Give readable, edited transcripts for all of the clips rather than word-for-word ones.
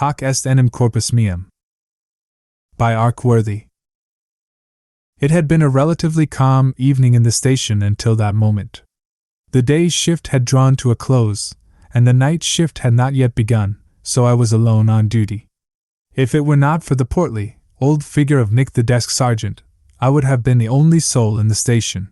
Hoc est enim corpus meum. By Arkworthy. It had been a relatively calm evening in the station until that moment. The day's shift had drawn to a close, and the night shift had not yet begun, so I was alone on duty. If it were not for the portly, old figure of Nick the desk sergeant, I would have been the only soul in the station.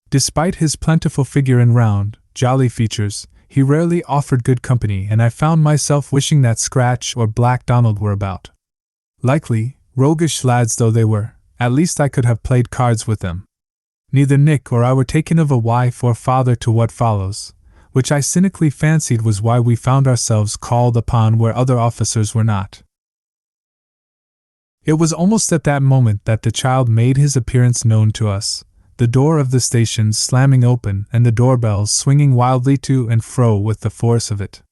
Despite his plentiful figure and round, jolly features, he rarely offered good company, and I found myself wishing that Scratch or Black Donald were about. Likely, roguish lads though they were, at least I could have played cards with them. Neither Nick or I were taken of a wife or father to what follows, which I cynically fancied was why we found ourselves called upon where other officers were not. It was almost at that moment that the child made his appearance known to us, the door of the station slamming open and the doorbell swinging wildly to and fro with the force of it.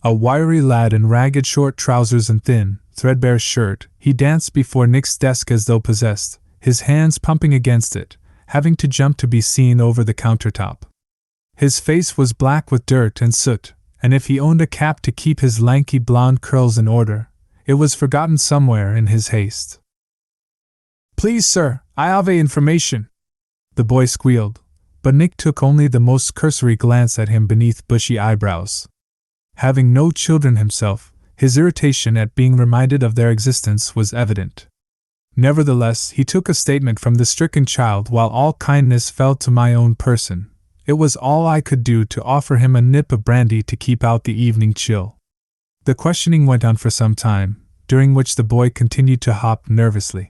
A wiry lad in ragged short trousers and thin, threadbare shirt, he danced before Nick's desk as though possessed, his hands pumping against it, having to jump to be seen over the countertop. His face was black with dirt and soot, and if he owned a cap to keep his lanky blonde curls in order, it was forgotten somewhere in his haste. "Please, sir, I have information," the boy squealed, but Nick took only the most cursory glance at him beneath bushy eyebrows. Having no children himself, his irritation at being reminded of their existence was evident. Nevertheless, he took a statement from the stricken child while all kindness fell to my own person. It was all I could do to offer him a nip of brandy to keep out the evening chill. The questioning went on for some time, during which the boy continued to hop nervously.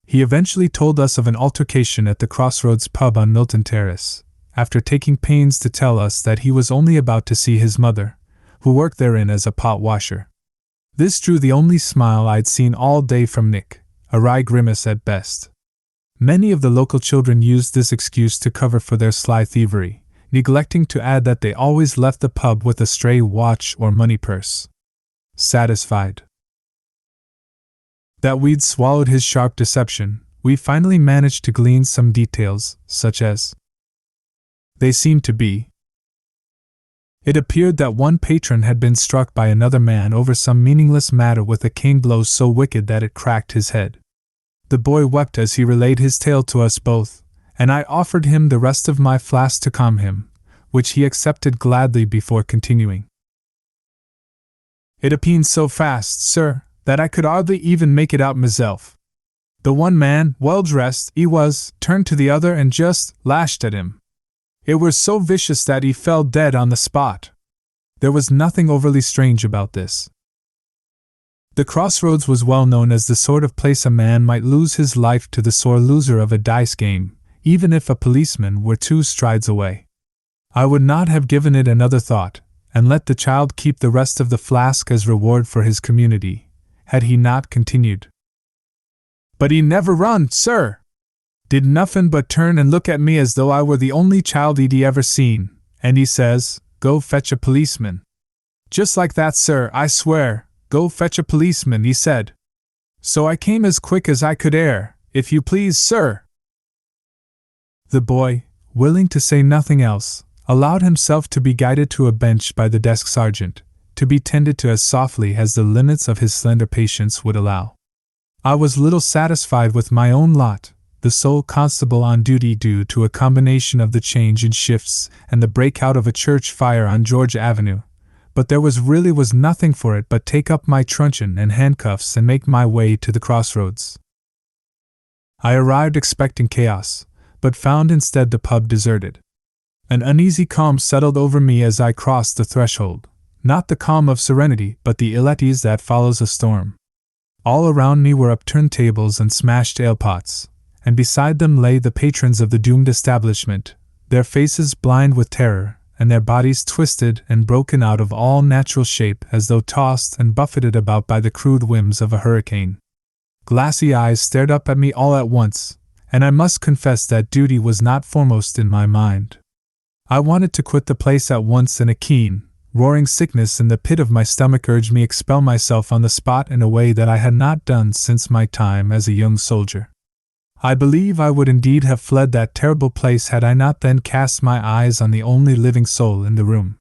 He eventually told us of an altercation at the Crossroads pub on Milton Terrace, after taking pains to tell us that he was only about to see his mother, who worked therein as a pot washer. This drew the only smile I'd seen all day from Nick, a wry grimace at best. Many of the local children used this excuse to cover for their sly thievery, neglecting to add that they always left the pub with a stray watch or money purse. Satisfied that we'd swallowed his sharp deception, we finally managed to glean some details, such as they seemed to be. It appeared that one patron had been struck by another man over some meaningless matter with a cane blow so wicked that it cracked his head. The boy wept as he relayed his tale to us both, and I offered him the rest of my flask to calm him, which he accepted gladly before continuing. "It happened so fast, sir, that I could hardly even make it out myself. The one man, well dressed, he was, turned to the other and just lashed at him. It was so vicious that he fell dead on the spot. There was nothing overly strange about this. The Crossroads was well known as the sort of place a man might lose his life to the sore loser of a dice game, even if a policeman were 2 strides away. I would not have given it another thought, and let the child keep the rest of the flask as reward for his community, had he not continued. But he never run, sir. Did nothing but turn and look at me as though I were the only child he'd ever seen, and he says, 'Go fetch a policeman.' Just like that, sir, I swear, 'Go fetch a policeman,' he said. So I came as quick as I could if you please, sir." The boy, willing to say nothing else, allowed himself to be guided to a bench by the desk sergeant, to be tended to as softly as the limits of his slender patience would allow. I was little satisfied with my own lot, the sole constable on duty due to a combination of the change in shifts and the breakout of a church fire on George Avenue, but there was nothing for it but take up my truncheon and handcuffs and make my way to the Crossroads. I arrived expecting chaos, but found instead the pub deserted. An uneasy calm settled over me as I crossed the threshold. Not the calm of serenity, but the ill at ease that follows a storm. All around me were upturned tables and smashed ale-pots, and beside them lay the patrons of the doomed establishment, their faces blind with terror, and their bodies twisted and broken out of all natural shape as though tossed and buffeted about by the crude whims of a hurricane. Glassy eyes stared up at me all at once, and I must confess that duty was not foremost in my mind. I wanted to quit the place at once, and a keen, roaring sickness in the pit of my stomach urged me expel myself on the spot in a way that I had not done since my time as a young soldier. I believe I would indeed have fled that terrible place had I not then cast my eyes on the only living soul in the room.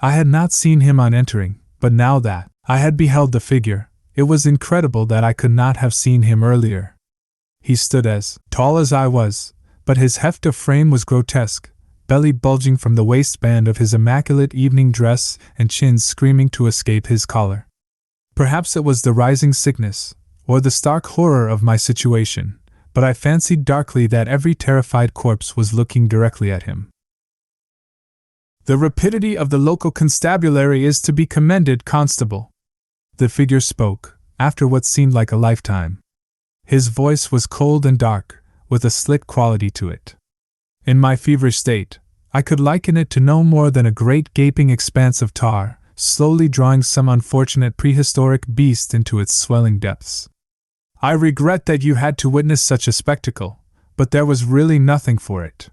I had not seen him on entering, but now that I had beheld the figure. It was incredible that I could not have seen him earlier. He stood as tall as I was, but his heft of frame was grotesque, belly bulging from the waistband of his immaculate evening dress and chin screaming to escape his collar. Perhaps it was the rising sickness, or the stark horror of my situation, but I fancied darkly that every terrified corpse was looking directly at him. The rapidity of the local constabulary is to be commended, Constable. The figure spoke, after what seemed like a lifetime. His voice was cold and dark, with a slick quality to it. In my feverish state, I could liken it to no more than a great gaping expanse of tar, slowly drawing some unfortunate prehistoric beast into its swelling depths. I regret that you had to witness such a spectacle, but there was really nothing for it.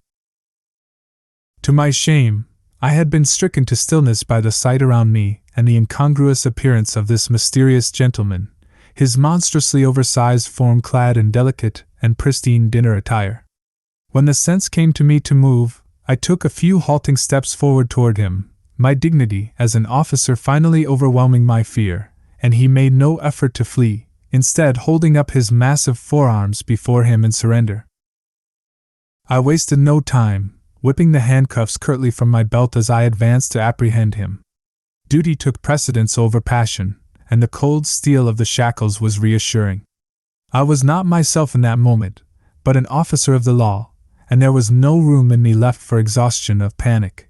To my shame, I had been stricken to stillness by the sight around me and the incongruous appearance of this mysterious gentleman, his monstrously oversized form clad in delicate and pristine dinner attire. When the sense came to me to move, I took a few halting steps forward toward him, my dignity as an officer finally overwhelming my fear, and he made no effort to flee, instead holding up his massive forearms before him in surrender. I wasted no time, whipping the handcuffs curtly from my belt as I advanced to apprehend him. Duty took precedence over passion, and the cold steel of the shackles was reassuring. I was not myself in that moment, but an officer of the law, and there was no room in me left for exhaustion of panic.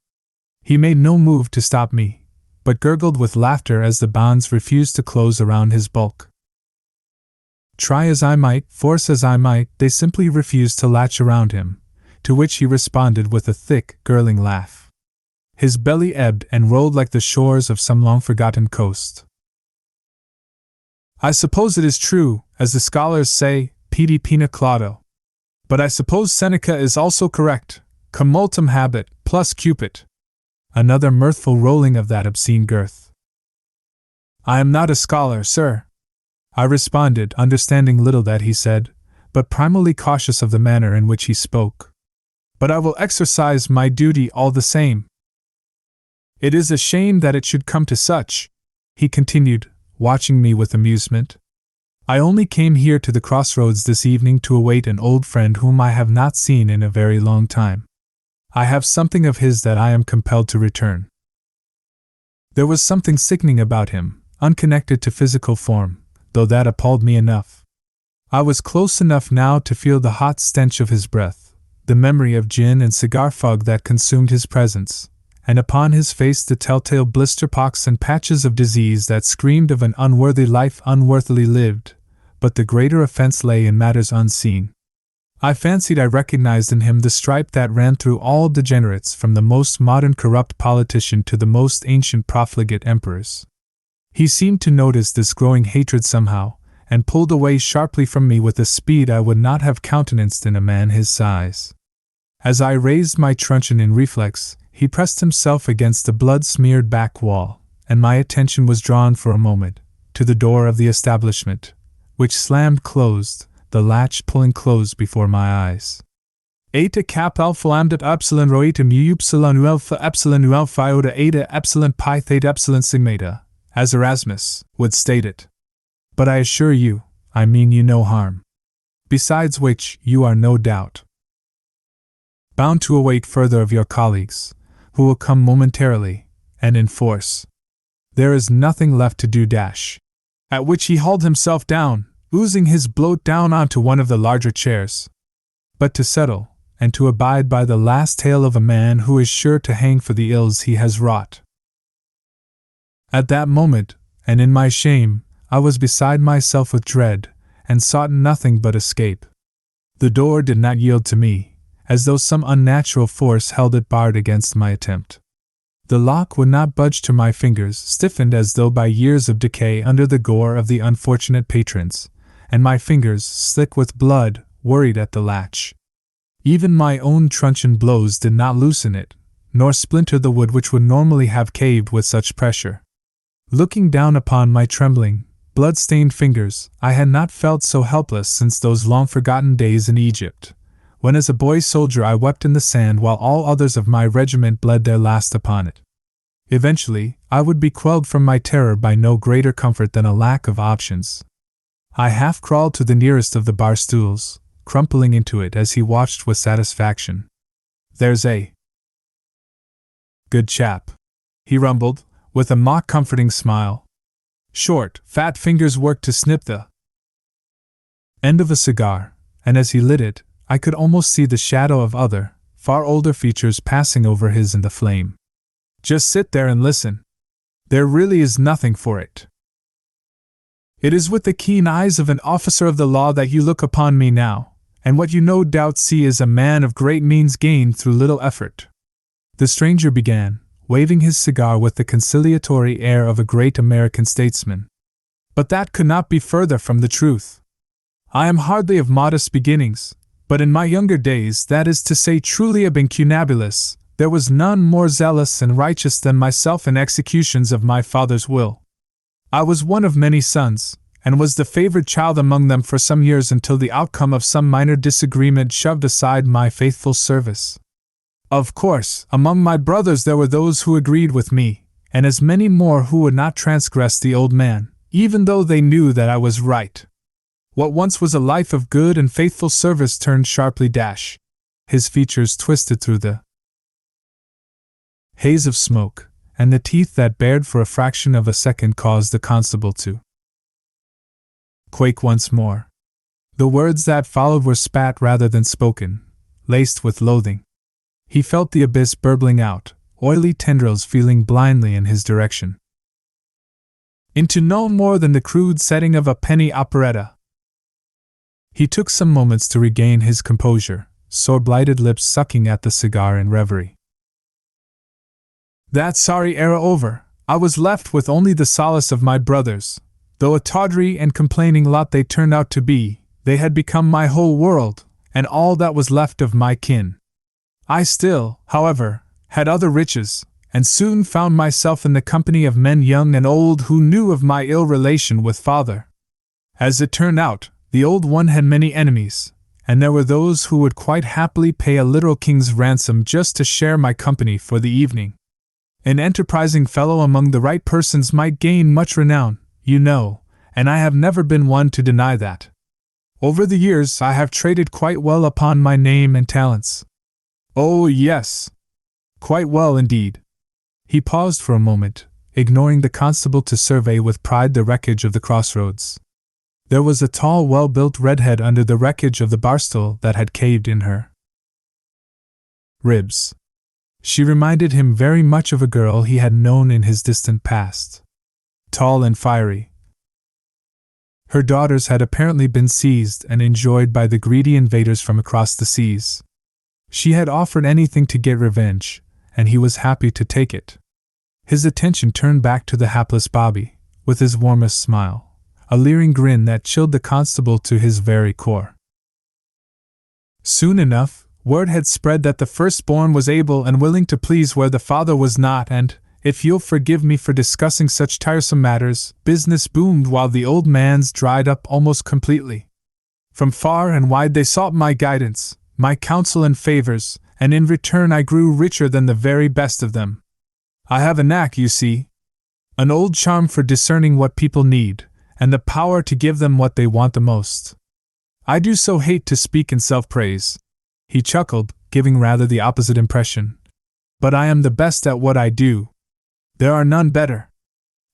He made no move to stop me, but gurgled with laughter as the bonds refused to close around his bulk. Try as I might, force as I might, they simply refused to latch around him, to which he responded with a thick, gurgling laugh. His belly ebbed and rolled like the shores of some long-forgotten coast. I suppose it is true, as the scholars say, pede pina claudo. But I suppose Seneca is also correct, cum multum habet, plus Cupid. Another mirthful rolling of that obscene girth. I am not a scholar, sir, I responded, understanding little that he said, but primally cautious of the manner in which he spoke. But I will exercise my duty all the same. It is a shame that it should come to such, he continued, watching me with amusement. I only came here to the crossroads this evening to await an old friend whom I have not seen in a very long time. I have something of his that I am compelled to return. There was something sickening about him, unconnected to physical form, though that appalled me enough. I was close enough now to feel the hot stench of his breath, the memory of gin and cigar fug that consumed his presence, and upon his face the telltale blister pox and patches of disease that screamed of an unworthy life unworthily lived, but the greater offense lay in matters unseen. I fancied I recognized in him the stripe that ran through all degenerates from the most modern corrupt politician to the most ancient profligate emperors. He seemed to notice this growing hatred somehow, and pulled away sharply from me with a speed I would not have countenanced in a man his size. As I raised my truncheon in reflex, he pressed himself against the blood-smeared back wall, and my attention was drawn for a moment to the door of the establishment, which slammed closed, the latch pulling close before my eyes. Eta cap alpha lambda epsilon rho eta mu epsilon u alpha iota eta epsilon pi theta epsilon sigma eta, as Erasmus would state it. But I assure you, I mean you no harm. Besides which, you are no doubt bound to await further of your colleagues, who will come momentarily, and in force. There is nothing left to do dash. At which he hauled himself down, oozing his bloat down onto one of the larger chairs. But to settle, and to abide by the last tale of a man who is sure to hang for the ills he has wrought. At that moment, and in my shame, I was beside myself with dread, and sought nothing but escape. The door did not yield to me, as though some unnatural force held it barred against my attempt. The lock would not budge to my fingers, stiffened as though by years of decay under the gore of the unfortunate patrons, and my fingers, slick with blood, worried at the latch. Even my own truncheon blows did not loosen it, nor splinter the wood which would normally have caved with such pressure. Looking down upon my trembling, blood-stained fingers, I had not felt so helpless since those long-forgotten days in Egypt, when as a boy soldier I wept in the sand while all others of my regiment bled their last upon it. Eventually, I would be quelled from my terror by no greater comfort than a lack of options. I half crawled to the nearest of the bar stools, crumpling into it as he watched with satisfaction. "There's a good chap," he rumbled, with a mock comforting smile. Short, fat fingers worked to snip the end of a cigar, and as he lit it, I could almost see the shadow of other, far older features passing over his in the flame. "Just sit there and listen. There really is nothing for it. It is with the keen eyes of an officer of the law that you look upon me now, and what you no doubt see is a man of great means gained through little effort," the stranger began, waving his cigar with the conciliatory air of a great American statesman. "But that could not be further from the truth. I am hardly of modest beginnings, but in my younger days, that is to say truly ab incunabulus, there was none more zealous and righteous than myself in executions of my father's will. I was one of many sons, and was the favored child among them for some years until the outcome of some minor disagreement shoved aside my faithful service. Of course, among my brothers there were those who agreed with me, and as many more who would not transgress the old man, even though they knew that I was right. What once was a life of good and faithful service turned sharply dash." His features twisted through the haze of smoke, and the teeth that bared for a fraction of a second caused the constable to quake once more. The words that followed were spat rather than spoken, laced with loathing. He felt the abyss burbling out, oily tendrils feeling blindly in his direction. Into no more than the crude setting of a penny operetta. He took some moments to regain his composure, sore-blighted lips sucking at the cigar in reverie. "That sorry era over, I was left with only the solace of my brothers. Though a tawdry and complaining lot they turned out to be, they had become my whole world, and all that was left of my kin. I still, however, had other riches, and soon found myself in the company of men young and old who knew of my ill relation with father. As it turned out, the old one had many enemies, and there were those who would quite happily pay a literal king's ransom just to share my company for the evening. An enterprising fellow among the right persons might gain much renown, you know, and I have never been one to deny that. Over the years I have traded quite well upon my name and talents. Oh, yes. Quite well indeed." He paused for a moment, ignoring the constable to survey with pride the wreckage of the crossroads. There was a tall, well-built redhead under the wreckage of the barstool that had caved in her ribs. She reminded him very much of a girl he had known in his distant past. Tall and fiery. Her daughters had apparently been seized and enjoyed by the greedy invaders from across the seas. She had offered anything to get revenge, and he was happy to take it. His attention turned back to the hapless Bobby, with his warmest smile, a leering grin that chilled the constable to his very core. Soon enough, word had spread that the firstborn was able and willing to please where the father was not, and, if you'll forgive me for discussing such tiresome matters, business boomed while the old man's dried up almost completely. From far and wide they sought my guidance, my counsel and favors, and in return I grew richer than the very best of them. I have a knack, you see, an old charm for discerning what people need, and the power to give them what they want the most. I do so hate to speak in self-praise," he chuckled, giving rather the opposite impression, "but I am the best at what I do. There are none better.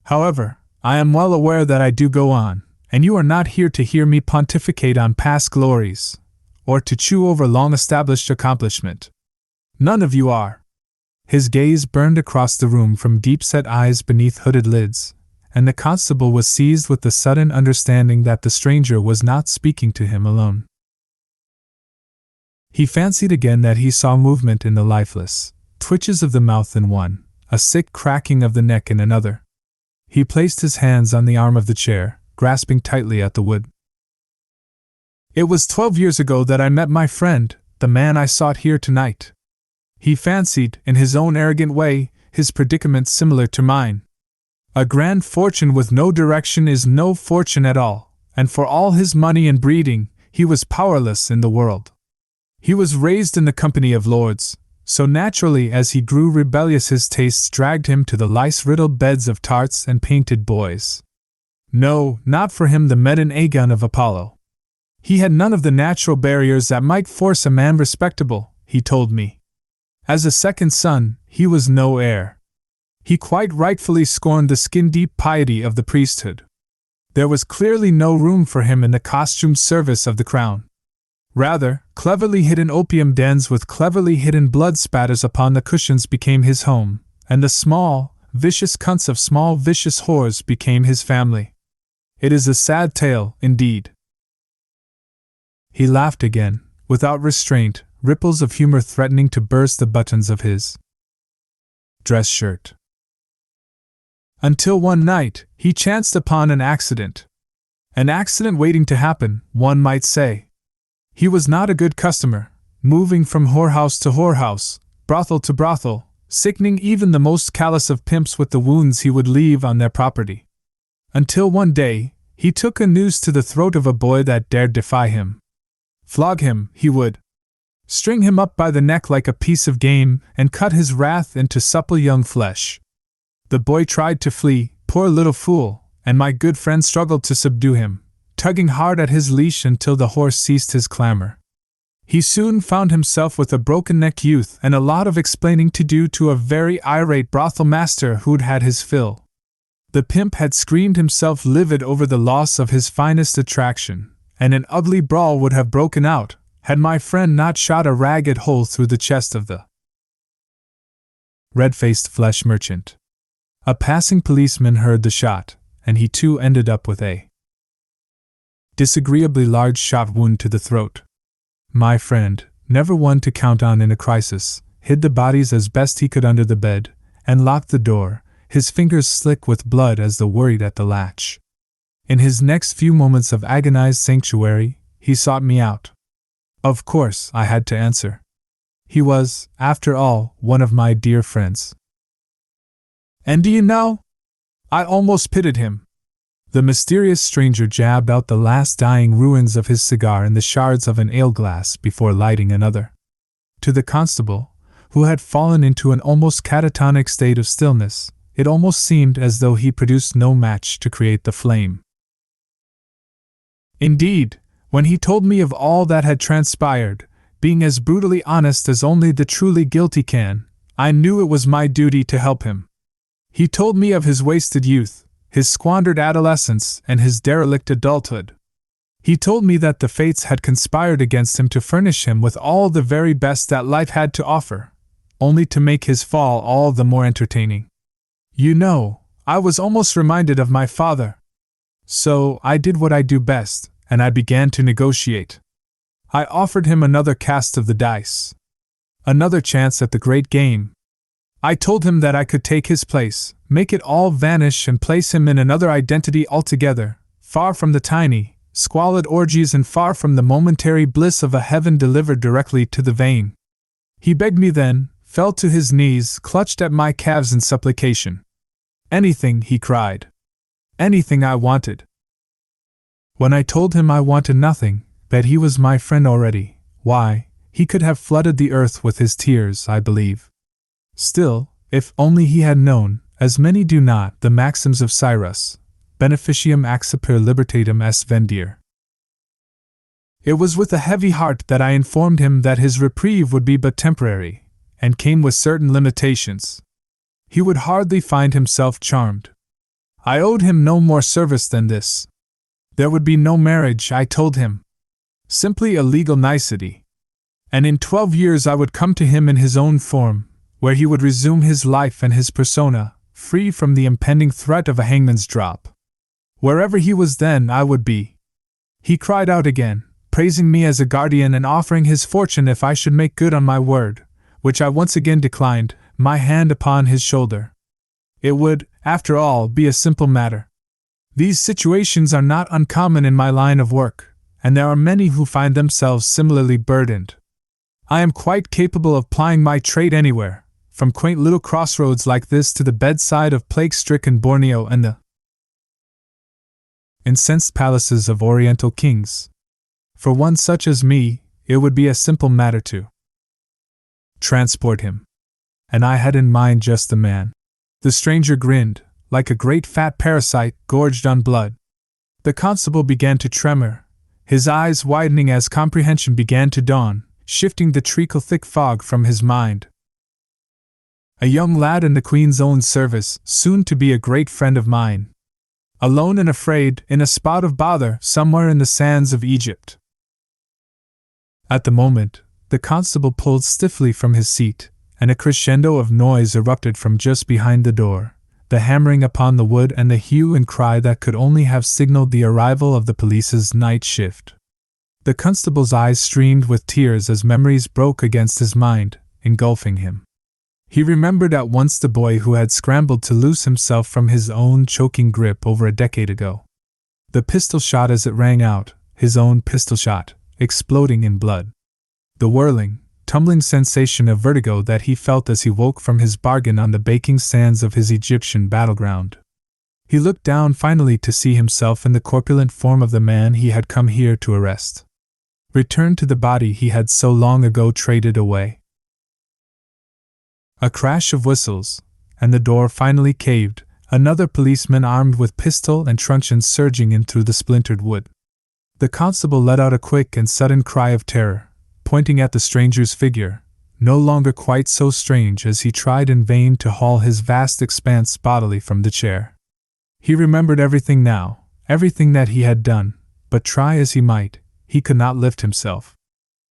However, I am well aware that I do go on, and you are not here to hear me pontificate on past glories, or to chew over long-established accomplishment. None of you are." His gaze burned across the room from deep-set eyes beneath hooded lids, and the constable was seized with the sudden understanding that the stranger was not speaking to him alone. He fancied again that he saw movement in the lifeless, twitches of the mouth in one, a sick cracking of the neck in another. He placed his hands on the arm of the chair, grasping tightly at the wood. "It was 12 years ago that I met my friend, the man I sought here tonight. He fancied, in his own arrogant way, his predicament similar to mine. A grand fortune with no direction is no fortune at all, and for all his money and breeding, he was powerless in the world. He was raised in the company of lords, So naturally as he grew rebellious his tastes dragged him to the lice-riddled beds of tarts and painted boys. No, not for him the Medan Aegon of Apollo. He had none of the natural barriers that might force a man respectable, he told me. As a second son, he was no heir. He quite rightfully scorned the skin-deep piety of the priesthood. There was clearly no room for him in the costumed service of the crown. Rather, cleverly hidden opium dens with cleverly hidden blood spatters upon the cushions became his home, and the small, vicious cunts of small vicious whores became his family. It is a sad tale, indeed. He laughed again, without restraint, ripples of humor threatening to burst the buttons of his dress shirt. Until one night, he chanced upon an accident. An accident waiting to happen, one might say. He was not a good customer, moving from whorehouse to whorehouse, brothel to brothel, sickening even the most callous of pimps with the wounds he would leave on their property. Until one day, he took a noose to the throat of a boy that dared defy him. Flog him, he would. String him up by the neck like a piece of game, and cut his wrath into supple young flesh. The boy tried to flee, poor little fool, and my good friend struggled to subdue him, tugging hard at his leash until the horse ceased his clamor. He soon found himself with a broken-necked youth and a lot of explaining to do to a very irate brothel master who'd had his fill. The pimp had screamed himself livid over the loss of his finest attraction, and an ugly brawl would have broken out, had my friend not shot a ragged hole through the chest of the red-faced flesh merchant. A passing policeman heard the shot, and he too ended up with a disagreeably large shot wound to the throat. My friend, never one to count on in a crisis, hid the bodies as best he could under the bed, and locked the door, his fingers slick with blood as though worried at the latch. In his next few moments of agonized sanctuary, he sought me out. Of course, I had to answer. He was, after all, one of my dear friends. And do you know? I almost pitied him. The mysterious stranger jabbed out the last dying ruins of his cigar in the shards of an ale glass before lighting another. To the constable, who had fallen into an almost catatonic state of stillness, it almost seemed as though he produced no match to create the flame. Indeed, when he told me of all that had transpired, being as brutally honest as only the truly guilty can, I knew it was my duty to help him. He told me of his wasted youth, his squandered adolescence, and his derelict adulthood. He told me that the fates had conspired against him to furnish him with all the very best that life had to offer, only to make his fall all the more entertaining. You know, I was almost reminded of my father. So I did what I do best, and I began to negotiate. I offered him another cast of the dice. Another chance at the great game. I told him that I could take his place, make it all vanish and place him in another identity altogether, far from the tiny, squalid orgies and far from the momentary bliss of a heaven delivered directly to the vain. He begged me then, fell to his knees, clutched at my calves in supplication. Anything, he cried. Anything I wanted. When I told him I wanted nothing, that he was my friend already, why, he could have flooded the earth with his tears, I believe. Still, if only he had known, as many do not, the maxims of Cyrus, beneficium acciper libertatem est vendir. It was with a heavy heart that I informed him that his reprieve would be but temporary, and came with certain limitations. He would hardly find himself charmed. I owed him no more service than this. There would be no marriage, I told him. Simply a legal nicety. And in 12 years I would come to him in his own form, where he would resume his life and his persona, free from the impending threat of a hangman's drop. Wherever he was then, I would be. He cried out again, praising me as a guardian and offering his fortune if I should make good on my word, which I once again declined, my hand upon his shoulder. It would, after all, be a simple matter. These situations are not uncommon in my line of work, and there are many who find themselves similarly burdened. I am quite capable of plying my trade anywhere, from quaint little crossroads like this to the bedside of plague-stricken Borneo and the incensed palaces of Oriental kings. For one such as me, it would be a simple matter to Transport him. And I had in mind just the man. The stranger grinned, like a great fat parasite gorged on blood. The constable began to tremor, his eyes widening as comprehension began to dawn, shifting the treacle-thick fog from his mind. A young lad in the Queen's own service, soon to be a great friend of mine. Alone and afraid, in a spot of bother, somewhere in the sands of Egypt. At the moment, the constable pulled stiffly from his seat, and a crescendo of noise erupted from just behind the door, the hammering upon the wood and the hue and cry that could only have signaled the arrival of the police's night shift. The constable's eyes streamed with tears as memories broke against his mind, engulfing him. He remembered at once the boy who had scrambled to loose himself from his own choking grip over a decade ago. The pistol shot as it rang out, his own pistol shot, exploding in blood. The whirling, tumbling sensation of vertigo that he felt as he woke from his bargain on the baking sands of his Egyptian battleground. He looked down finally to see himself in the corpulent form of the man he had come here to arrest. Returned to the body he had so long ago traded away. A crash of whistles, and the door finally caved, another policeman armed with pistol and truncheon surging in through the splintered wood. The constable let out a quick and sudden cry of terror, pointing at the stranger's figure, no longer quite so strange as he tried in vain to haul his vast expanse bodily from the chair. He remembered everything now, everything that he had done, but try as he might, he could not lift himself.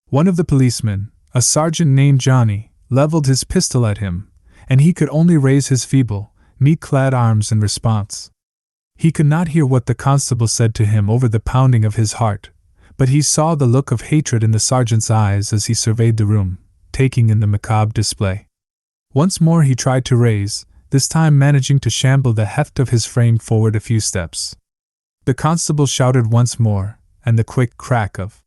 One of the policemen, a sergeant named Johnny, leveled his pistol at him, and he could only raise his feeble, meat-clad arms in response. He could not hear what the constable said to him over the pounding of his heart, but he saw the look of hatred in the sergeant's eyes as he surveyed the room, taking in the macabre display. Once more he tried to raise, this time managing to shamble the heft of his frame forward a few steps. The constable shouted once more, and the quick crack of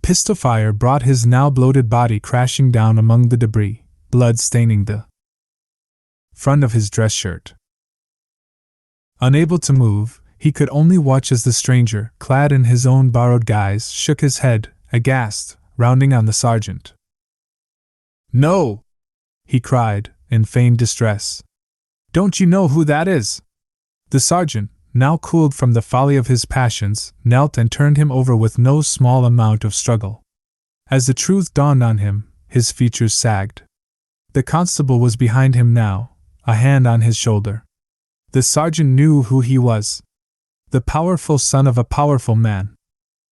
pistol fire brought his now bloated body crashing down among the debris, blood staining the front of his dress shirt. Unable to move, he could only watch as the stranger, clad in his own borrowed guise, shook his head, aghast, rounding on the sergeant. "No!" he cried, in feigned distress. "Don't you know who that is?" The sergeant, now cooled from the folly of his passions, knelt and turned him over with no small amount of struggle. As the truth dawned on him, his features sagged. The constable was behind him now, a hand on his shoulder. The sergeant knew who he was. The powerful son of a powerful man.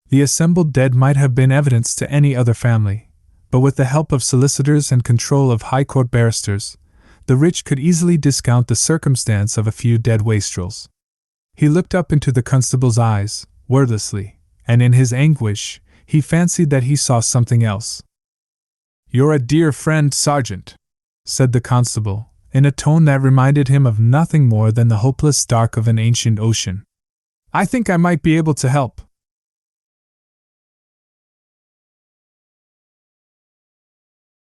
The assembled dead might have been evidence to any other family, but with the help of solicitors and control of high court barristers, the rich could easily discount the circumstance of a few dead wastrels. He looked up into the constable's eyes, wordlessly, and in his anguish, he fancied that he saw something else. "You're a dear friend, Sergeant," said the constable, in a tone that reminded him of nothing more than the hopeless dark of an ancient ocean. "I think I might be able to help."